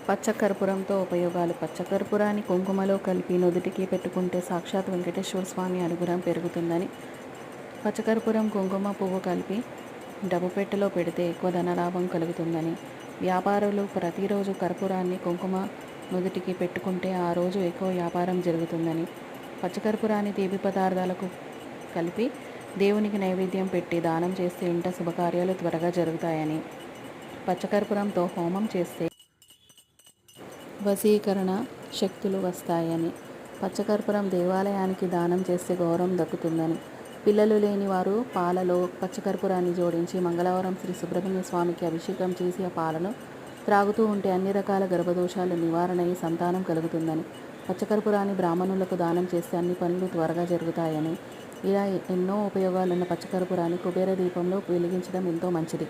పచ్చకర్పూరంతో ఉపయోగాలు. పచ్చకర్పూరాన్ని కుంకుమలో కలిపి నుదుటికి పెట్టుకుంటే సాక్షాత్ వెంకటేశ్వర స్వామి అనుగ్రహం పెరుగుతుందని, పచ్చకర్పూరం కుంకుమ పువ్వు కలిపి డబ్బు పెట్టెలో పెడితే ఎక్కువ ధనలాభం కలుగుతుందని, వ్యాపారులు ప్రతిరోజు కర్పూరాన్ని కుంకుమ నుదుటికి పెట్టుకుంటే ఆ రోజు ఎక్కువ వ్యాపారం జరుగుతుందని, పచ్చకర్పూరాన్ని తీపి పదార్థాలకు కలిపి దేవునికి నైవేద్యం పెట్టి దానం చేస్తే ఇంట శుభకార్యాలు త్వరగా జరుగుతాయని, పచ్చకర్పూరంతో హోమం చేస్తే వశీకరణ శక్తులు వస్తాయని, పచ్చకర్పూరం దేవాలయానికి దానం చేస్తే గౌరవం దక్కుతుందని, పిల్లలు లేని వారు పాలలో పచ్చకర్పూరాన్ని జోడించి మంగళవారం శ్రీ సుబ్రహ్మణ్య స్వామికి అభిషేకం చేసి ఆ పాలను త్రాగుతూ ఉంటే అన్ని రకాల గర్భదోషాలు నివారణ అయి సంతానం కలుగుతుందని, పచ్చకర్పూరాన్ని బ్రాహ్మణులకు దానం చేస్తే అన్ని పనులు త్వరగా జరుగుతాయని, ఇలా ఎన్నో ఉపయోగాలున్న పచ్చకర్పూరాన్ని కుబేర దీపంలో వెలిగించడం ఎంతో మంచిది.